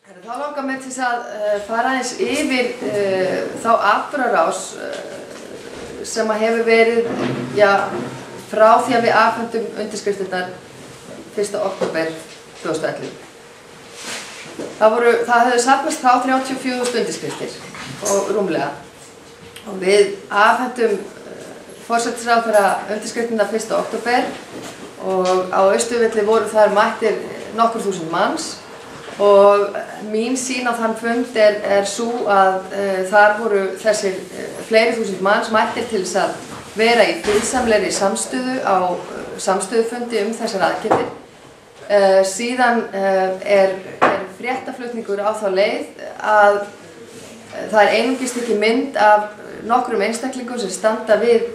Þá langar mig til að fara aðeins yfir þá atburðarás sem hefur verið frá því að við afhentum undirskriftirnar 1. október 2011. Það höfðu safnast þá 34.000 undirskriftir og rúmlega. Og við afhentum forsætisráðherra undirskriftirnar 1. október og á Austurvelli voru þar mættir nokkur þúsund manns. Og mín sýn á þann fund er sú að þar voru þessir fleiri þúsund manns mættir til þess að vera í friðsamlegri samstöðu á samstöðufundi þessar aðgerðir. Síðan er fréttaflutningur á þá leið að það einungis tekið mynd af nokkrum einstaklingum sem standa við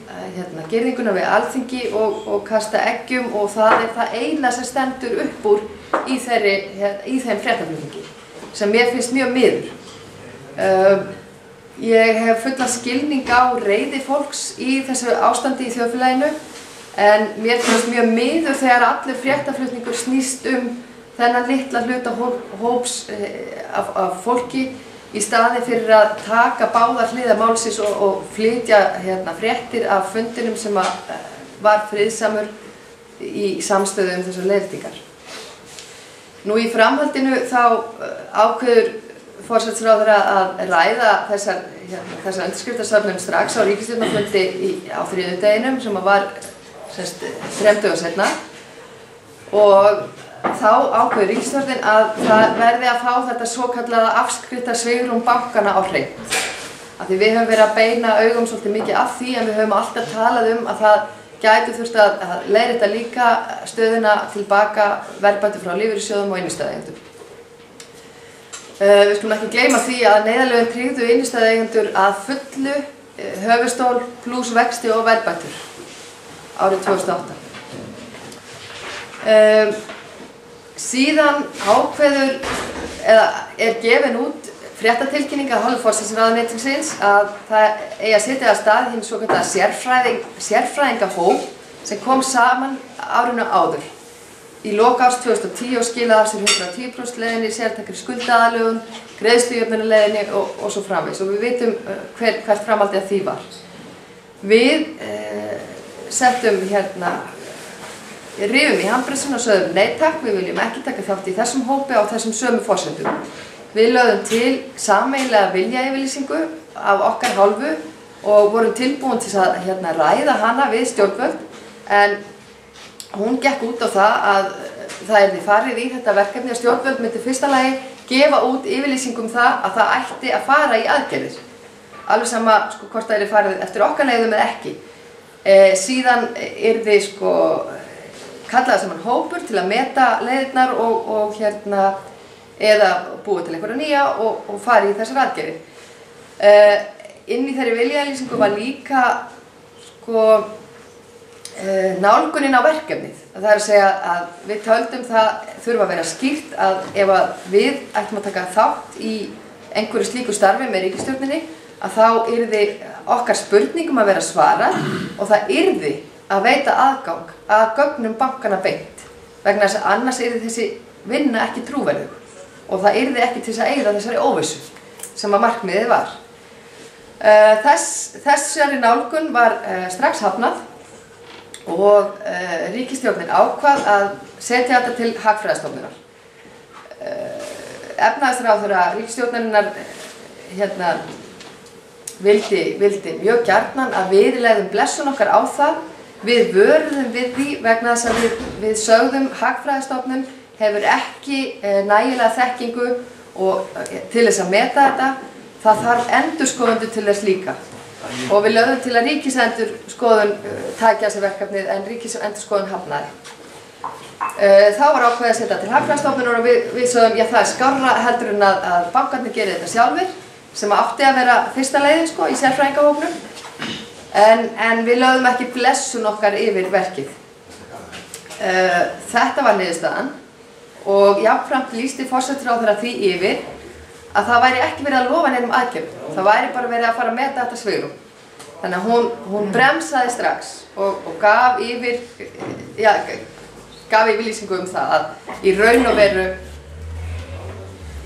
girðinguna við Alþingi og kasta eggjum og það er það eina sem stendur upp úr í þeim fréttaflutningi sem mér finnst mjög miður. Ég hef fullan skilning á reiði fólks í þessu ástandi í þjóðfélaginu en mér finnst mjög miður þegar allur fréttaflutningur snýst þennan litla hluta hóps af fólki í staði fyrir að taka báðar hliðar málsins og flytja fréttir af fundinum sem var friðsamur í samstöðu þessar leiðréttingar. Nú í framhaldinu þá ákveður forsætisráðherra að ræða þessar undirskriftasöfnun strax á ríkisstjórnarfundi á þriðjudeginum sem var 3 dögum seinna og þá ákveður ríkisstjórnin að það verði að fá þetta svokallaða afskriftasvigrúm bankanna á hreint. Af því við höfum verið að beina augum svolítið mikið af því en við höfum alltaf talað að það gæti þurft að leiðrétta líka stöðuna tilbaka verðbætur frá lífeyrissjóðum og innistæðueigendum. Við skulum ekki gleyma því að neyðarlögin tryggðu innistæðueigendur að fullu höfuðstól plús vexti og verðbætur árið 2008. Síðan er gefin út fréttatilkynning af hálfu forsætisráðuneytisins að það eigi að setja af stað hinn svokallaða sérfræðingahóp sem kom saman árinu áður í lok árs 2010 og skilaði af sér 110% leiðinni, sértækri skuldaaðlögun, greiðslujöfnunarleiðinni og svo framvegis og við vitum hvert framhaldið af því var. Við settum rifum í handbremsuna og sögðum nei takk, við viljum ekki taka þátt í þessum hópi á þessum sömu forsendum. Við lögðum til sameiginlega viljayfirlýsingu af okkar hálfu og vorum tilbúin til að ræða hana við stjórnvöld en hún gekk út á það að það yrði farið í þetta verkefni og stjórnvöld myndi fyrsta lagi gefa út yfirlýsingum það að það ætti að fara í aðgerðir. Alveg sama hvort það yrði farið eftir okkar leiðum eða ekki. Síðan yrði kallaði saman hópur til að meta leiðirnar og eða búið til einhverja nýja og farið í þessar aðgerðir. Inn í þeirri viljayfirlýsingu var líka nálgunin á verkefnið. Það er að segja að við töldum það þurfa að vera skýrt að ef við ættum að taka þátt í einhverju slíku starfi með ríkisstjórninni að þá yrði okkar spurningum að vera svarað og það yrði að veita aðgang að gögnum bankana beint vegna þess að annars yrði þessi vinna ekki trúverðug og það yrði ekki til þess að eyða þessari óvissu sem að markmiðið var. Þessari nálgun var strax hafnað og ríkisstjórnin ákvað að setja þetta til Hagfræðistofnunar. Efnahagsráðherra ríkisstjórnarinnar vildi mjög gjarnan að við legðum blessun okkar á það. Við vöruðum við því vegna þess að við sögðum Hagfræðistofnun hefur ekki nægilega þekkingu til þess að meta þetta. Það þarf endurskoðendur til þess líka. Og við lögðum til að ríkisendurskoðun taki að sér verkefnið en ríkisendurskoðun hafnaði. Þá var ákveðið að setja til Hagfræðistofnunar og við sögðum já það er skárra heldur en að bankarnir geri þetta sjálfir sem átti að vera fyrsta leiðin í sérfræðingahópnum. En við lögðum ekki blessun okkar yfir verkið. Þetta var niðurstaðan og jafnframt lýsti forsætisráðherra því yfir að það væri ekki verið að lofa neinum aðgerðum. Það væri bara verið að fara að meta þetta svigrúm. Þannig að hún bremsaði strax og gaf yfirlýsingu það að í raun og veru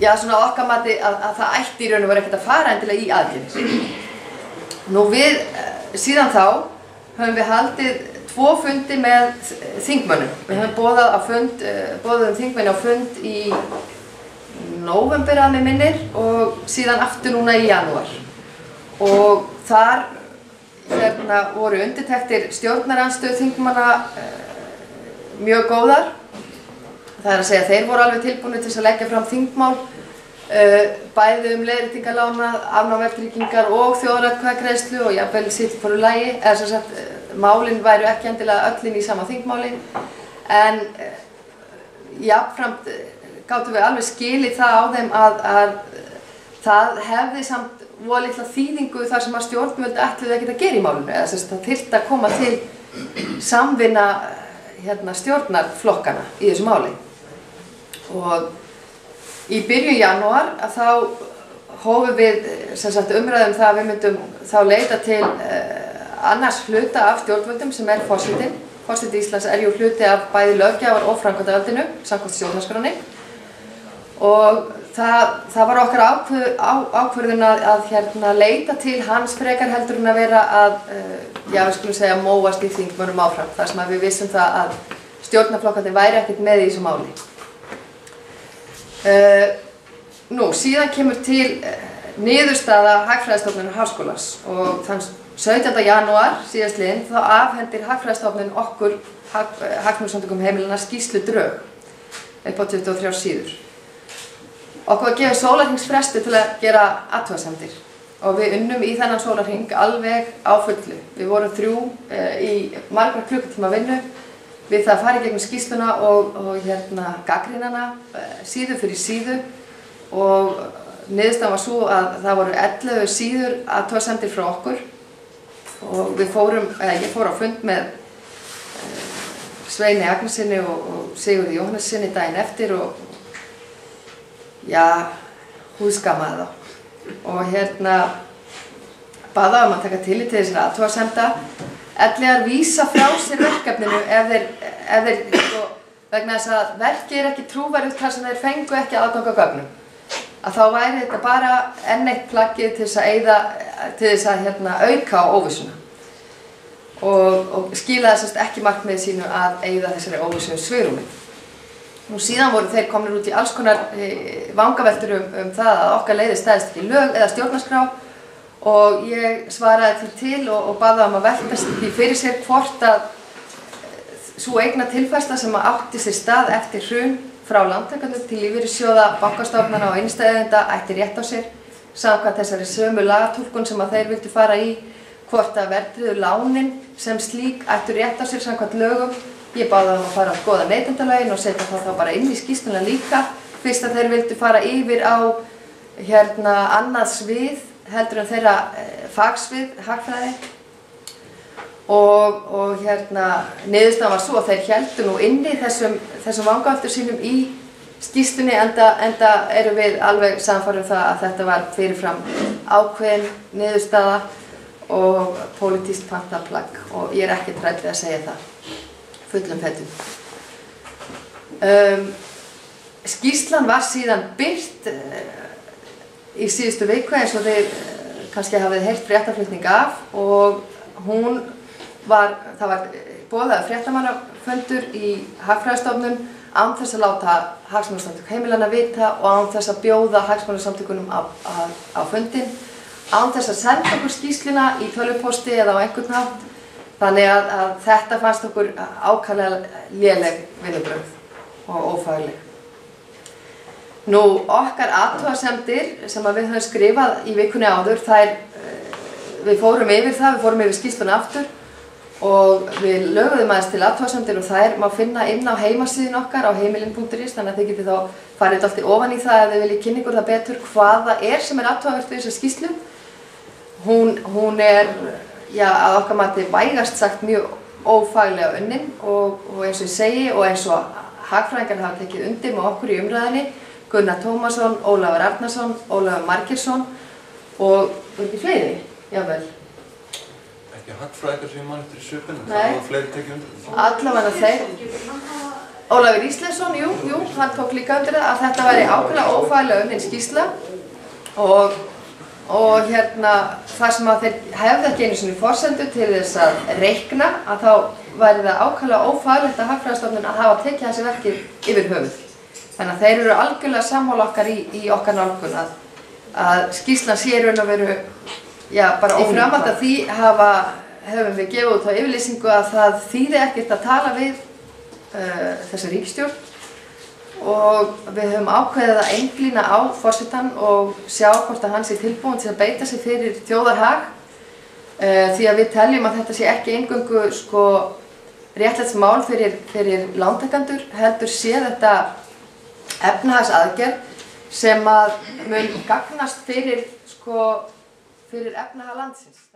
já, svona okkar mati að það ætti í raun og veru ekkert að fara endilega í aðgerðir. Nú við, síðan þá, höfum við haldið 2 fundi með þingmönnum. Við höfum boðað þingmenn á fund í nóvember að mig minnir og síðan aftur núna í janúar. Og þar voru undirtektir stjórnarandstöðu þingmanna mjög góðar. Það er að segja að þeir voru alveg tilbúnir til að leggja fram þingmál bæði leiðréttingarlána, afnám verðtryggingar og þjóðaratkvæðagreiðslu og jafnvel sitt í hvoru lagi, eða sem sagt málin væru ekki endilega öll inn í sama þingmáli, en jafnframt gátum við alveg skilið það á þeim að það hefði samt voða litla þýðingu þar sem að stjórnvöld ætluðu ekkert að gera í málinu, eða sem sagt það þyrfti að koma til samvinna stjórnarflokkana í þessu máli. Og í byrjun janúar þá hófum við umræðum það að við myndum þá leita til annars hluta af stjórnvöldum sem er forsetinn. Forseti Íslands er jú hluti af bæði löggjafar og framkvæmdarvaldinu, samkvæmt stjórnarskránni. Og það var okkar ákvörðun að leita til hans frekar heldur en að vera að, við skulum segja, móast í þingmönnum áfram. Þar sem við vissum það að stjórnarflokkarnir væri ekkert með í þessu máli. Nú, síðan kemur til niðurstaða Hagfræðistofnunar Háskólans og þann 17. janúar síðastliðinn þá afhendir Hagfræðistofnun okkur hagsmunasamtökum heimilanna skýrsludrög upp á 23 síður. Okkur var gefið sólarhringsfresti til að gera athugasemdir og við unnum í þennan sólarhring alveg á fullu. Við vorum 3 í margra klukkutíma vinnu við það að fara í gegnum skýrsluna og gagnrýnana síðu fyrir síðu og niðurstaðan var svo að það voru 11 síður athugasemdir frá okkur og ég fór á fund með Sveini Agnarsinni og Sigurði Jóhannessinni daginn eftir og húsgamaði þá og baða að taka tillit til þessara athugasemda ellegar vísa frá sér verkefninu ef þeir vegna þess að verkið er ekki trúverðugt þar sem þeir fengu ekki aðgang að gögnum. Að þá væri þetta bara enn eitt plaggið til þess að auka á óvissuna. Og skilaði þess ekki markmiði sínu að eyða þessari óvissu svigrúmi. Nú síðan voru þeir komnir út í alls konar vangaveltur það að okkar leiðir stæðist ekki lög eða stjórnarskrá og ég svaraði því til og baða að veltast því fyrir sér hvort að sú eignatilfærsla sem átti sér stað eftir hrun frá lántakendum til lífeyrissjóða, bankastofnana og innstæðueigenda ætti rétt á sér samkvæmt þessari sömu lagatúlkun sem að þeir vildu fara í, hvort að verðtryggðu lánin sem slík ættu rétt á sér samkvæmt lögum. Ég baða að fara að skoða neytendalögin og setja það þá bara inn í skýrsluna líka fyrst að þeir vildu fara yfir á annað svið heldur en þeirra fagsvið, hagfræði og niðurstaðan var svo að þeir héldu nú inni þessum vangaveltum sínum í skýrslunni enda erum við alveg sannfærð það að þetta var fyrirfram ákveðin niðurstaða og pólitískt pantaplagg og ég er ekkert hrædd við að segja það fullum fetum. Skýrslan var síðan birt í síðustu viku eins og þeir kannski hafið heyrt fréttaflutning af og það var boðaður fréttamannafundur í Hagfræðistofnun án þess að láta hagsmunasamtök heimilanna vita og án þess að bjóða hagsmunasamtökunum á fundinn, án þess að senda okkur skýrsluna í tölvupósti eða á einhvern hátt. Þannig að þetta fannst okkur ákaflega léleg vinnubrögð og ófagleg. Nú, okkar athugasemdir sem við höfum skrifað í vikunni áður, við fórum yfir skýrsluna aftur og við löguðum aðeins til athugasemdir og þær má finna inn á heimasíðun okkar á heimilin.is, þannig að þið getið þá farið dálítið ofan í það ef þið viljið kynna ykkur það betur hvað það er sem er athugavert við þessa skýrslu. Hún er, að okkar mati vægast sagt mjög ófaglega unnin og eins og ég segi og eins og hagfræðingar hafa tekið undir með okkur í umræðinni, Gunnar Tómasson, Ólafur Arnarsson, Ólafur Margeirsson og ekki fleiri, jável. Ekki hagfræðingar sem ég man eftir í svipinu, það var fleiri tekið undir. Allavega þeir. Ólafur Ísleifsson, jú, hann tók líka undir það að þetta væri ákveðlega ófaglega unnin skýrsla og þar sem að þeir hefðu ekki einu sinni forsendur til þess að reikna að þá væri það ákveðlega ófaglegt að Hagfræðistofnun að hafa tekið þessi verkið yfir höfuð. Þannig að þeir eru algjörlega sammála okkar í okkar nálgun að skýrslan sé raun og veru, já, bara í framhaldi af því höfum við gefið út á yfirlýsingu að það þýði ekkert að tala við þessa ríkisstjórn og við höfum ákveðið að einblína á forsetann og sjá hvort að hann sé tilbúinn til að beita sig fyrir þjóðarhag því að við teljum að þetta sé ekki eingöngu réttlætismál fyrir lántakendur, heldur sé þetta efnahagsaðgerð sem að mun gagnast fyrir efnahag landsins.